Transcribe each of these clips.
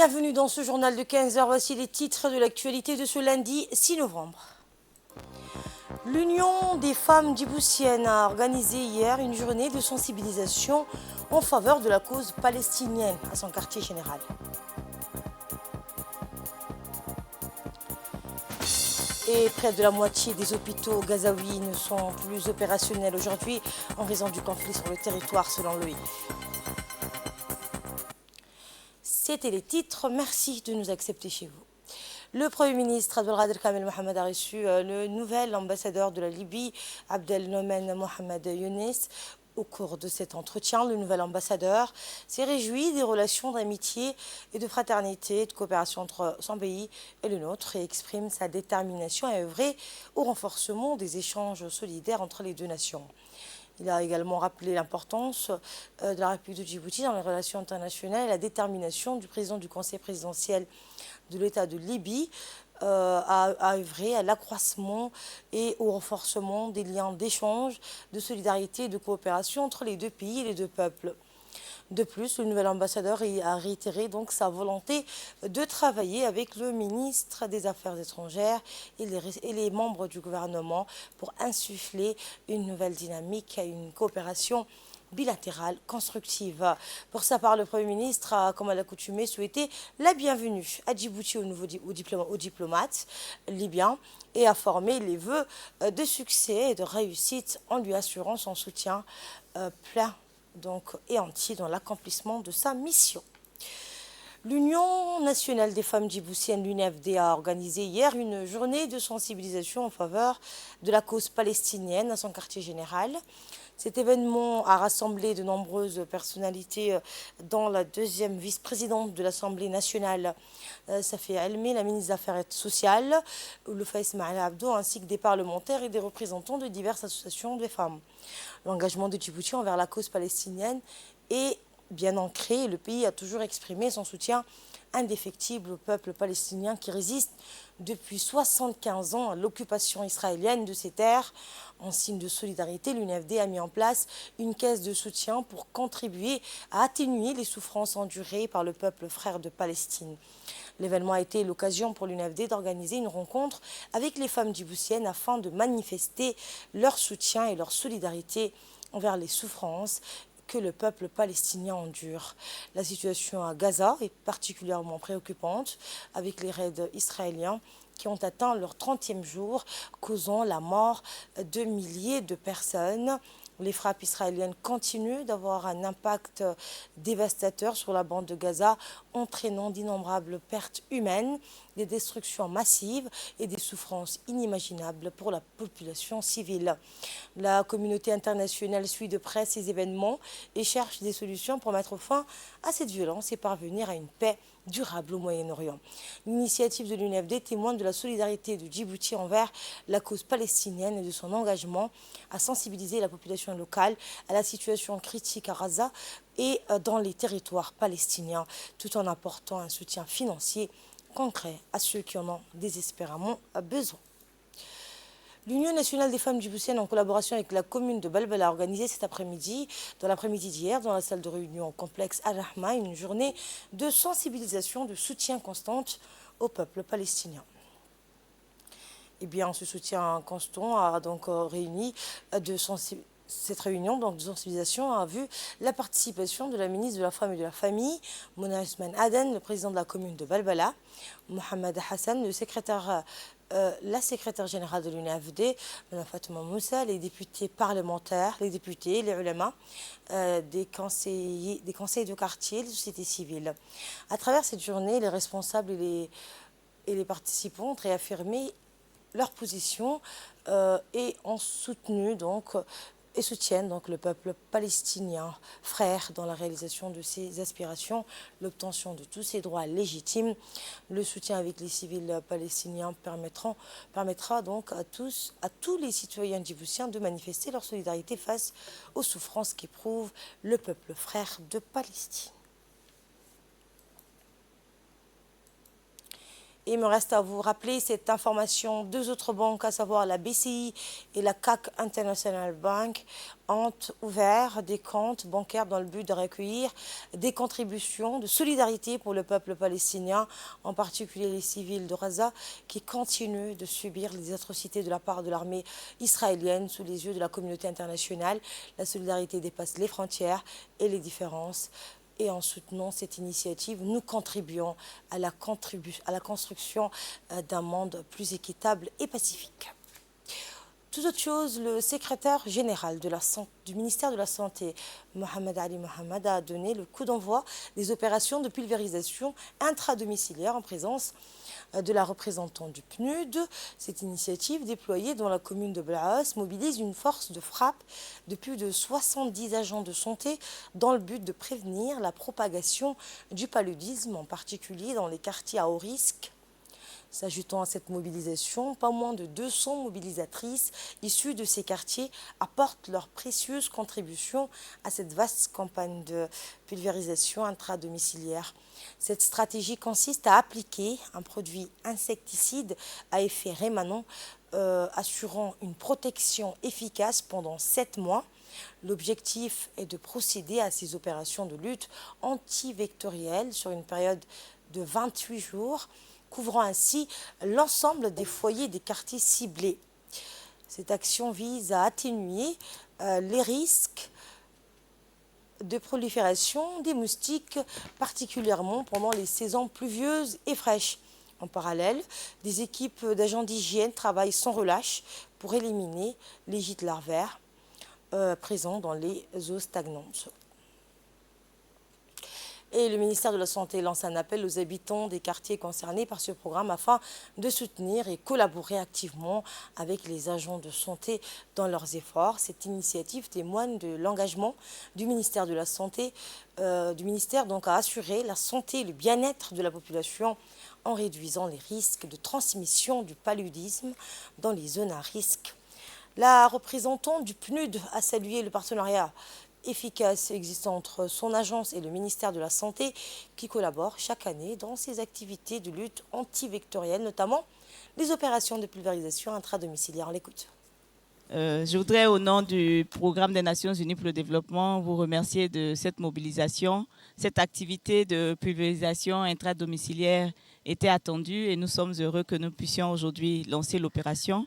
Bienvenue dans ce journal de 15 heures. Voici les titres de l'actualité de ce lundi 6 novembre. L'Union des femmes djiboutiennes a organisé hier une journée de sensibilisation en faveur de la cause palestinienne à son quartier général. Et près de la moitié des hôpitaux gazaouis ne sont plus opérationnels aujourd'hui en raison du conflit sur le territoire selon l'ONU. C'était les titres. Merci de nous accepter chez vous. Le Premier ministre Abdelkader Kamel Mohamed a reçu le nouvel ambassadeur de la Libye, Abdelnomen Mohamed Younes. Au cours de cet entretien, le nouvel ambassadeur s'est réjoui des relations d'amitié et de fraternité et de coopération entre son pays et le nôtre et exprime sa détermination à œuvrer au renforcement des échanges solidaires entre les deux nations. Il a également rappelé l'importance de la République de Djibouti dans les relations internationales et la détermination du président du Conseil présidentiel de l'État de Libye à œuvrer à l'accroissement et au renforcement des liens d'échange, de solidarité et de coopération entre les deux pays et les deux peuples. De plus, le nouvel ambassadeur a réitéré donc sa volonté de travailler avec le ministre des Affaires étrangères et les membres du gouvernement pour insuffler une nouvelle dynamique à une coopération bilatérale constructive. Pour sa part, le Premier ministre a, comme à l'accoutumée, souhaité la bienvenue à Djibouti aux diplomates libyens et a formé les vœux de succès et de réussite en lui assurant son soutien plein et entier dans l'accomplissement de sa mission. L'Union nationale des femmes djiboutiennes, l'UNFD, a organisé hier une journée de sensibilisation en faveur de la cause palestinienne à son quartier général. Cet événement a rassemblé de nombreuses personnalités, dont la deuxième vice-présidente de l'Assemblée nationale, Safi Elmi, la ministre des Affaires sociales, Loufa Ismail Abdo, ainsi que des parlementaires et des représentants de diverses associations de femmes. L'engagement de Djibouti envers la cause palestinienne est bien ancré. Le pays a toujours exprimé son soutien indéfectible au peuple palestinien qui résiste depuis 75 ans à l'occupation israélienne de ces terres. En signe de solidarité, l'UNFD a mis en place une caisse de soutien pour contribuer à atténuer les souffrances endurées par le peuple frère de Palestine. L'événement a été l'occasion pour l'UNFD d'organiser une rencontre avec les femmes djiboutiennes afin de manifester leur soutien et leur solidarité envers les souffrances que le peuple palestinien endure. La situation à Gaza est particulièrement préoccupante avec les raids israéliens qui ont atteint leur 30e jour, causant la mort de milliers de personnes. Les frappes israéliennes continuent d'avoir un impact dévastateur sur la bande de Gaza, entraînant d'innombrables pertes humaines, des destructions massives et des souffrances inimaginables pour la population civile. La communauté internationale suit de près ces événements et cherche des solutions pour mettre fin à cette violence et parvenir à une paix durable au Moyen-Orient. L'initiative de l'UNFD témoigne de la solidarité de Djibouti envers la cause palestinienne et de son engagement à sensibiliser la population locale à la situation critique à Gaza et dans les territoires palestiniens, tout en apportant un soutien financier concret à ceux qui en ont désespérément besoin. L'Union nationale des femmes djiboutiennes, en collaboration avec la commune de Balbala, a organisé cet après-midi, dans l'après-midi d'hier, dans la salle de réunion au complexe Al-Rahma, une journée de sensibilisation, de soutien constante au peuple palestinien. Eh bien, ce soutien constant a donc réuni cette réunion donc, de sensibilisation a vu la participation de la ministre de la Femme et de la Famille, Mona Ousmane Aden, le président de la commune de Balbala, Mohamed Hassan, la secrétaire générale de l'UNFD, Mme Fatouma Moussa, les députés parlementaires, les députés, les ulama, des conseils de quartier, les sociétés civiles. À travers cette journée, les responsables et les participants ont réaffirmé leur position et ont soutenu et soutiennent donc le peuple palestinien, frère dans la réalisation de ses aspirations, l'obtention de tous ses droits légitimes. Le soutien avec les civils palestiniens permettra donc à tous les citoyens djiboutiens de manifester leur solidarité face aux souffrances qu'éprouve le peuple frère de Palestine. Et il me reste à vous rappeler cette information. Deux autres banques, à savoir la BCI et la CAC International Bank, ont ouvert des comptes bancaires dans le but de recueillir des contributions de solidarité pour le peuple palestinien, en particulier les civils de Gaza, qui continuent de subir les atrocités de la part de l'armée israélienne sous les yeux de la communauté internationale. La solidarité dépasse les frontières et les différences. Et en soutenant cette initiative, nous contribuons à la construction d'un monde plus équitable et pacifique. Toute autre chose, le secrétaire général du ministère de la Santé, Mohamed Ali Mohamed, a donné le coup d'envoi des opérations de pulvérisation intradomiciliaire en présence de la représentante du PNUD. Cette initiative, déployée dans la commune de Blaas, mobilise une force de frappe de plus de 70 agents de santé dans le but de prévenir la propagation du paludisme, en particulier dans les quartiers à haut risque. S'ajoutant à cette mobilisation, pas moins de 200 mobilisatrices issues de ces quartiers apportent leur précieuse contribution à cette vaste campagne de pulvérisation intradomiciliaire. Cette stratégie consiste à appliquer un produit insecticide à effet rémanent, assurant une protection efficace pendant 7 mois. L'objectif est de procéder à ces opérations de lutte antivectorielle sur une période de 28 jours, couvrant ainsi l'ensemble des foyers des quartiers ciblés. Cette action vise à atténuer les risques de prolifération des moustiques, particulièrement pendant les saisons pluvieuses et fraîches. En parallèle, des équipes d'agents d'hygiène travaillent sans relâche pour éliminer les gîtes larvaires présents dans les eaux stagnantes. Et le ministère de la Santé lance un appel aux habitants des quartiers concernés par ce programme afin de soutenir et collaborer activement avec les agents de santé dans leurs efforts. Cette initiative témoigne de l'engagement du ministère de la Santé, donc à assurer la santé et le bien-être de la population en réduisant les risques de transmission du paludisme dans les zones à risque. La représentante du PNUD a salué le partenariat efficace existant entre son agence et le ministère de la Santé qui collaborent chaque année dans ces activités de lutte antivectorielle, notamment les opérations de pulvérisation intradomiciliaire. On l'écoute. Je voudrais, au nom du Programme des Nations Unies pour le développement, vous remercier de cette mobilisation. Cette activité de pulvérisation intradomiciliaire était attendue et nous sommes heureux que nous puissions aujourd'hui lancer l'opération.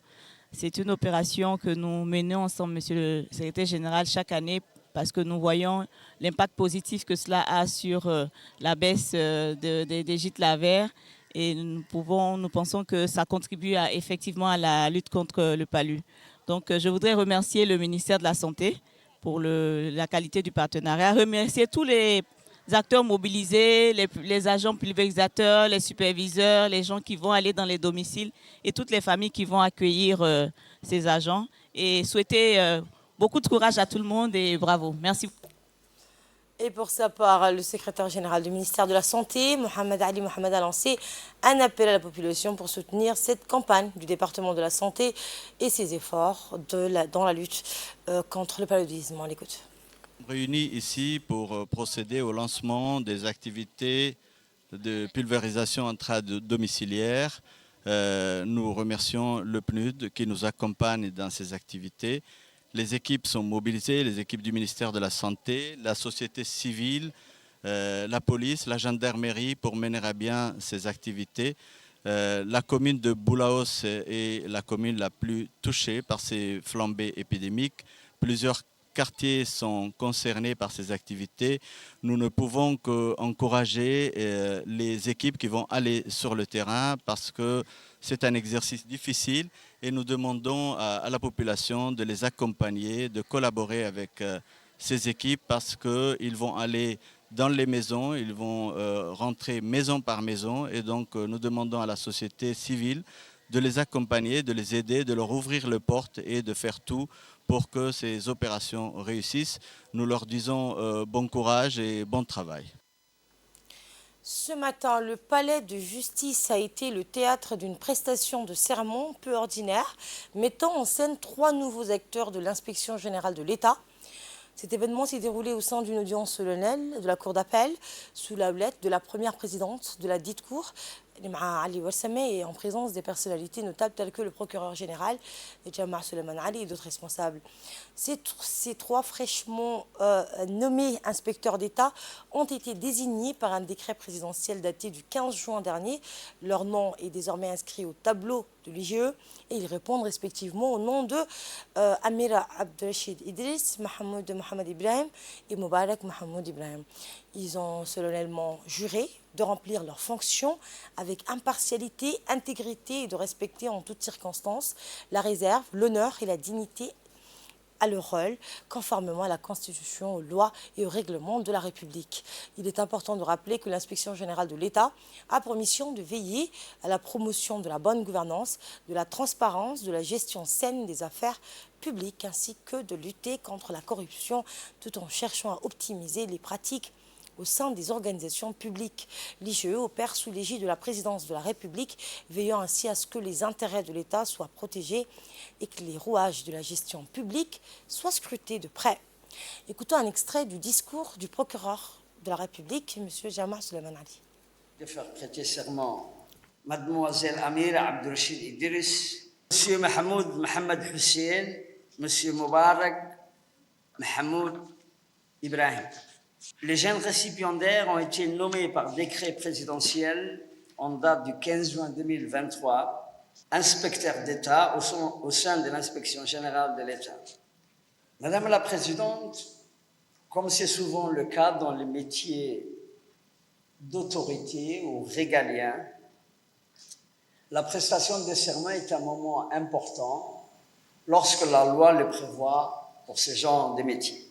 C'est une opération que nous menons ensemble, Monsieur le Secrétaire Général, chaque année parce que nous voyons l'impact positif que cela a sur la baisse des gîtes larvaires et nous pensons que ça contribue effectivement à la lutte contre le palu. Donc je voudrais remercier le ministère de la Santé pour la qualité du partenariat, remercier tous les acteurs mobilisés, les agents pulvérisateurs, les superviseurs, les gens qui vont aller dans les domiciles et toutes les familles qui vont accueillir ces agents et souhaiter beaucoup de courage à tout le monde et bravo. Merci. Et pour sa part, le secrétaire général du ministère de la Santé, Mohamed Ali Mohamed, a lancé un appel à la population pour soutenir cette campagne du département de la Santé et ses efforts dans la lutte contre le paludisme. On l'écoute. Réunis ici pour procéder au lancement des activités de pulvérisation intradomiciliaire. Nous remercions le PNUD qui nous accompagne dans ces activités. Les équipes sont mobilisées, les équipes du ministère de la Santé, la société civile, la police, la gendarmerie pour mener à bien ces activités. La commune de Boulaos est la commune la plus touchée par ces flambées épidémiques. Plusieurs quartiers sont concernés par ces activités. Nous ne pouvons qu'encourager les équipes qui vont aller sur le terrain parce que c'est un exercice difficile et nous demandons à la population de les accompagner, de collaborer avec ces équipes parce qu'ils vont aller dans les maisons, ils vont rentrer maison par maison et donc nous demandons à la société civile de les accompagner, de les aider, de leur ouvrir les portes et de faire tout pour que ces opérations réussissent. Nous leur disons bon courage et bon travail. Ce matin, le palais de justice a été le théâtre d'une prestation de sermon peu ordinaire, mettant en scène 3 nouveaux acteurs de l'inspection générale de l'État. Cet événement s'est déroulé au sein d'une audience solennelle de la Cour d'appel, sous la houlette de la première présidente de la dite Cour, Ali Warsame et en présence des personnalités notables telles que le procureur général, Jamal Suleiman Ali et d'autres responsables. Ces trois fraîchement nommés inspecteurs d'État ont été désignés par un décret présidentiel daté du 15 juin dernier. Leur nom est désormais inscrit au tableau de l'IGE et ils répondent respectivement au nom de Amira Abdelrachid Idriss, Mohamed Ibrahim et Moubarak Mohamed Ibrahim. Ils ont solennellement juré de remplir leurs fonctions avec impartialité, intégrité et de respecter en toutes circonstances la réserve, l'honneur et la dignité à leur rôle, conformément à la Constitution, aux lois et aux règlements de la République. Il est important de rappeler que l'Inspection générale de l'État a pour mission de veiller à la promotion de la bonne gouvernance, de la transparence, de la gestion saine des affaires publiques, ainsi que de lutter contre la corruption, tout en cherchant à optimiser les pratiques au sein des organisations publiques. L'IGE opère sous l'égide de la présidence de la République, veillant ainsi à ce que les intérêts de l'État soient protégés et que les rouages de la gestion publique soient scrutés de près. Écoutons un extrait du discours du procureur de la République, M. Jamal Suleiman Ali. De faire prêter serment Mademoiselle Amira Abdelrachid Idriss, M. Mahmoud Mohamed Hussein, M. Moubarak Mohamed Ibrahim. Les jeunes récipiendaires ont été nommés par décret présidentiel en date du 15 juin 2023, inspecteurs d'État au sein de l'Inspection générale de l'État. Madame la Présidente, comme c'est souvent le cas dans les métiers d'autorité ou régaliens, la prestation de serment est un moment important lorsque la loi le prévoit pour ce genre de métiers.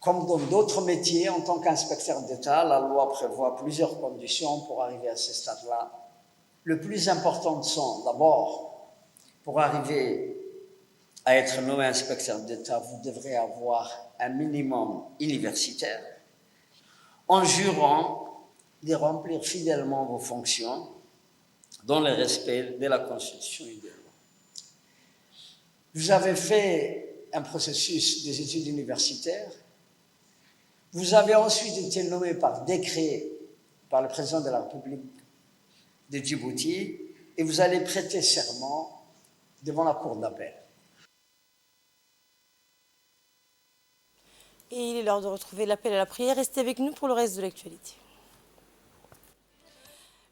Comme dans d'autres métiers, en tant qu'inspecteur d'État, la loi prévoit plusieurs conditions pour arriver à ce stade-là. Le plus important sont, d'abord, pour arriver à être nommé inspecteur d'État, vous devrez avoir un minimum universitaire, en jurant de remplir fidèlement vos fonctions dans le respect de la Constitution et des lois. Vous avez fait un processus des études universitaires. Vous avez ensuite été nommé par décret par le président de la République de Djibouti et vous allez prêter serment devant la Cour d'appel. Et il est l'heure de retrouver l'appel à la prière. Restez avec nous pour le reste de l'actualité.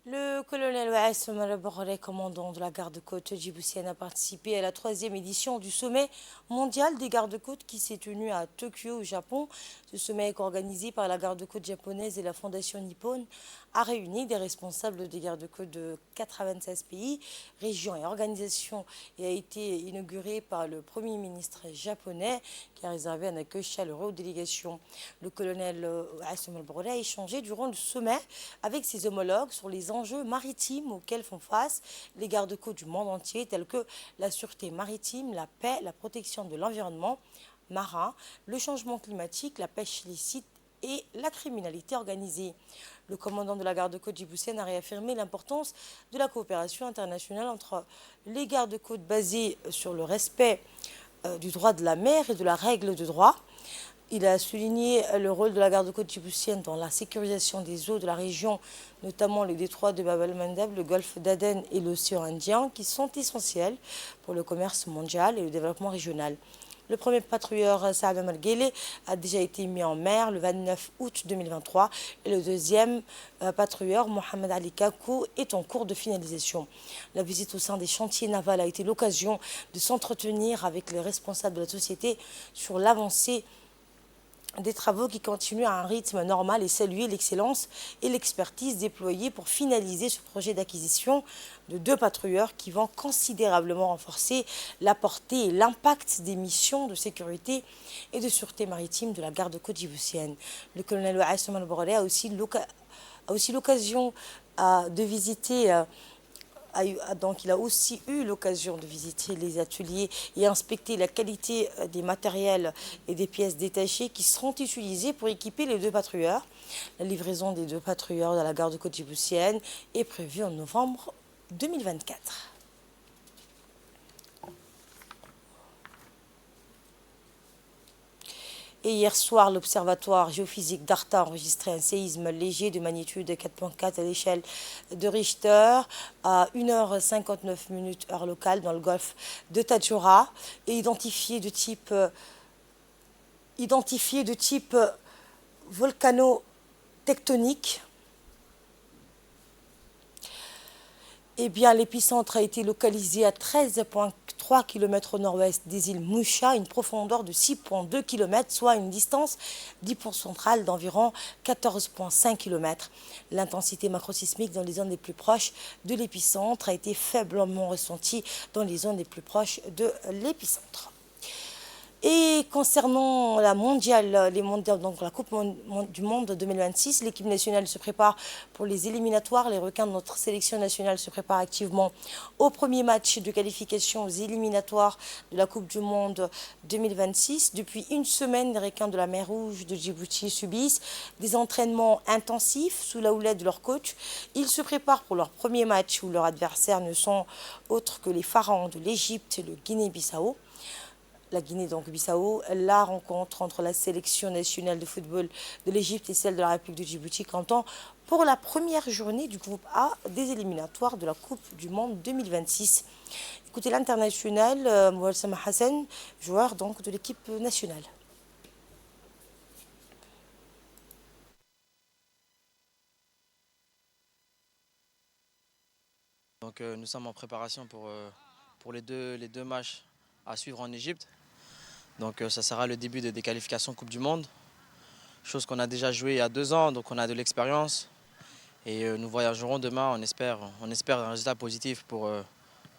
Le colonel Wassem al-Borré, commandant de la garde-côte djiboutienne, a participé à la 3e édition du sommet mondial des gardes-côtes qui s'est tenu à Tokyo, au Japon. Ce sommet, organisé par la garde-côte japonaise et la Fondation Nippon, a réuni des responsables des gardes-côtes de 96 pays, régions et organisations et a été inauguré par le Premier ministre japonais qui a réservé un accueil chaleureux aux délégations. Le colonel Wassem al-Borré a échangé durant le sommet avec ses homologues sur les enjeux maritimes auxquels font face les gardes-côtes du monde entier, tels que la sûreté maritime, la paix, la protection de l'environnement marin, le changement climatique, la pêche illicite et la criminalité organisée. Le commandant de la garde-côte djiboutienne a réaffirmé l'importance de la coopération internationale entre les gardes-côtes basées sur le respect du droit de la mer et de la règle de droit. Il a souligné le rôle de la garde-côte djiboutienne dans la sécurisation des eaux de la région, notamment les détroits de Bab el-Mandeb, le golfe d'Aden et l'océan Indien, qui sont essentiels pour le commerce mondial et le développement régional. Le premier patrouilleur, Saad Amarguele, a déjà été mis en mer le 29 août 2023 et le deuxième patrouilleur, Mohamed Ali Kakou, est en cours de finalisation. La visite au sein des chantiers navals a été l'occasion de s'entretenir avec les responsables de la société sur l'avancée des travaux qui continuent à un rythme normal et saluer l'excellence et l'expertise déployées pour finaliser ce projet d'acquisition de 2 patrouilleurs qui vont considérablement renforcer la portée et l'impact des missions de sécurité et de sûreté maritime de la garde-côte djiboutienne. Le colonel Wassem al-Borré a aussi l'occasion de visiter donc il a aussi eu l'occasion de visiter les ateliers et inspecter la qualité des matériels et des pièces détachées qui seront utilisées pour équiper les 2 patrouilleurs. La livraison des 2 patrouilleurs de la garde-côte djiboutienne est prévue en novembre 2024. Et hier soir, l'Observatoire géophysique d'Arta a enregistré un séisme léger de magnitude 4,4 à l'échelle de Richter à 1h59 heure locale dans le golfe de Tadjoura et identifié de type volcano-tectonique. Eh bien, l'épicentre a été localisé à 13,3 km au nord-ouest des îles Moucha, une profondeur de 6,2 km, soit une distance centrale d'environ 14,5 km. L'intensité macrosismique dans les zones les plus proches de l'épicentre a été faiblement ressentie dans les zones les plus proches de l'épicentre. Et concernant la mondiale, donc la Coupe du Monde 2026, l'équipe nationale se prépare pour les éliminatoires. Les requins de notre sélection nationale se préparent activement au premier match de qualification aux éliminatoires de la Coupe du Monde 2026. Depuis une semaine, les requins de la mer Rouge de Djibouti subissent des entraînements intensifs sous la houlette de leur coach. Ils se préparent pour leur premier match où leurs adversaires ne sont autres que les pharaons de l'Égypte et le Guinée-Bissau. La Guinée, donc Bissau, la rencontre entre la sélection nationale de football de l'Égypte et celle de la République de Djibouti comptant pour la première journée du groupe A des éliminatoires de la Coupe du Monde 2026. Écoutez l'international Moualsama Hassan, joueur donc de l'équipe nationale. Donc nous sommes en préparation pour les deux matchs à suivre en Égypte. Donc ça sera le début des qualifications Coupe du Monde, chose qu'on a déjà joué il y a 2 ans, donc on a de l'expérience. Et nous voyagerons demain, on espère un résultat positif pour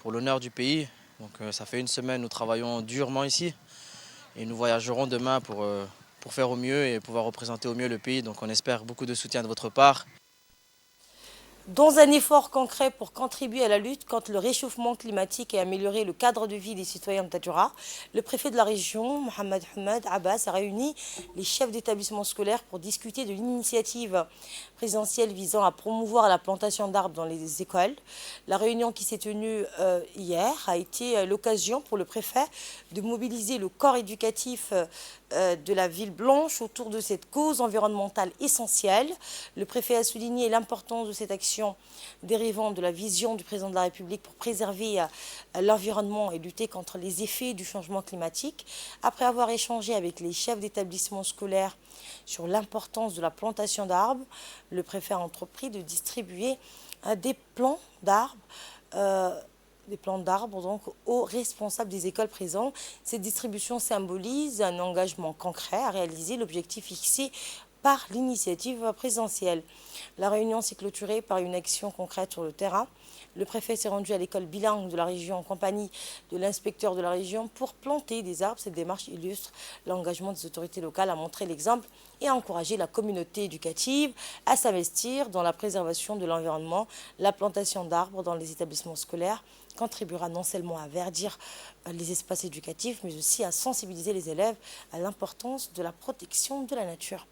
l'honneur du pays. Donc ça fait une semaine, nous travaillons durement ici. Et nous voyagerons demain pour faire au mieux et pouvoir représenter au mieux le pays. Donc on espère beaucoup de soutien de votre part. Dans un effort concret pour contribuer à la lutte contre le réchauffement climatique et améliorer le cadre de vie des citoyens de Tadjoura, le préfet de la région, Mohamed Hamad Abbas, a réuni les chefs d'établissements scolaires pour discuter de l'initiative présidentielle visant à promouvoir la plantation d'arbres dans les écoles. La réunion qui s'est tenue hier a été l'occasion pour le préfet de mobiliser le corps éducatif de la ville blanche autour de cette cause environnementale essentielle. Le préfet a souligné l'importance de cette action dérivant de la vision du président de la République pour préserver l'environnement et lutter contre les effets du changement climatique. Après avoir échangé avec les chefs d'établissements scolaires sur l'importance de la plantation d'arbres, le préfet a entrepris de distribuer des plants d'arbres donc aux responsables des écoles présentes. Cette distribution symbolise un engagement concret à réaliser l'objectif fixé par l'initiative présidentielle. La réunion s'est clôturée par une action concrète sur le terrain. Le préfet s'est rendu à l'école bilingue de la région en compagnie de l'inspecteur de la région pour planter des arbres. Cette démarche illustre l'engagement des autorités locales à montrer l'exemple et à encourager la communauté éducative à s'investir dans la préservation de l'environnement. La plantation d'arbres dans les établissements scolaires contribuera non seulement à verdir les espaces éducatifs, mais aussi à sensibiliser les élèves à l'importance de la protection de la nature.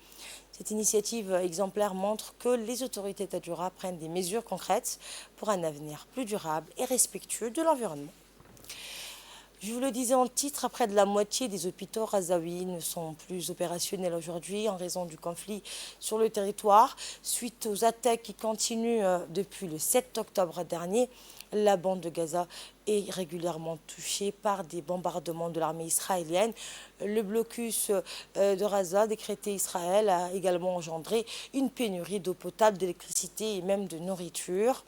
Cette initiative exemplaire montre que les autorités Tadjoura prennent des mesures concrètes pour un avenir plus durable et respectueux de l'environnement. Je vous le disais en titre, près de la moitié des hôpitaux razaouis ne sont plus opérationnels aujourd'hui en raison du conflit sur le territoire. Suite aux attaques qui continuent depuis le 7 octobre dernier, la bande de Gaza est régulièrement touchée par des bombardements de l'armée israélienne. Le blocus de Gaza décrété Israël a également engendré une pénurie d'eau potable, d'électricité et même de nourriture.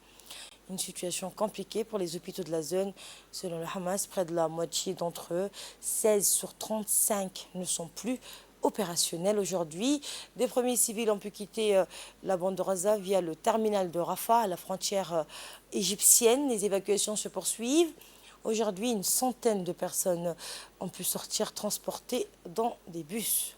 Une situation compliquée pour les hôpitaux de la zone. Selon le Hamas, près de la moitié d'entre eux, 16 sur 35, ne sont plus opérationnels aujourd'hui. Des premiers civils ont pu quitter la bande de Gaza via le terminal de Rafah à la frontière égyptienne. Les évacuations se poursuivent. Aujourd'hui, une centaine de personnes ont pu sortir transportées dans des bus.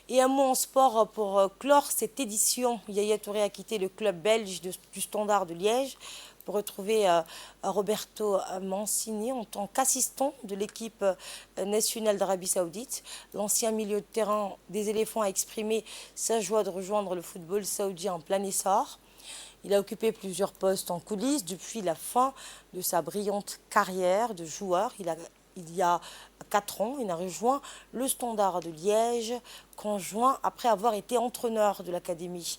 Et un mot en sport pour clore cette édition. Yaya Touré a quitté le club belge du Standard de Liège pour retrouver Roberto Mancini en tant qu'assistant de l'équipe nationale d'Arabie Saoudite. L'ancien milieu de terrain des éléphants a exprimé sa joie de rejoindre le football saoudien en plein essor. Il a occupé plusieurs postes en coulisses depuis la fin de sa brillante carrière de joueur. Il a il y a 4 ans. Il a rejoint le Standard de Liège conjoint après avoir été entraîneur de l'académie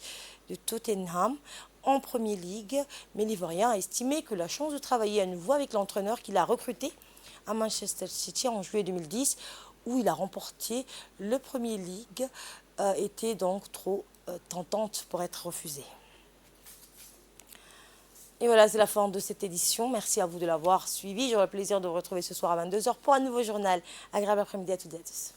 de Tottenham en Premier League. Mais l'Ivoirien a estimé que la chance de travailler à nouveau avec l'entraîneur qu'il a recruté à Manchester City en juillet 2010, où il a remporté le Premier League, était donc trop tentante pour être refusée. Et voilà, c'est la fin de cette édition. Merci à vous de l'avoir suivi. J'aurai le plaisir de vous retrouver ce soir à 22h pour un nouveau journal. Agréable après-midi à toutes et à tous.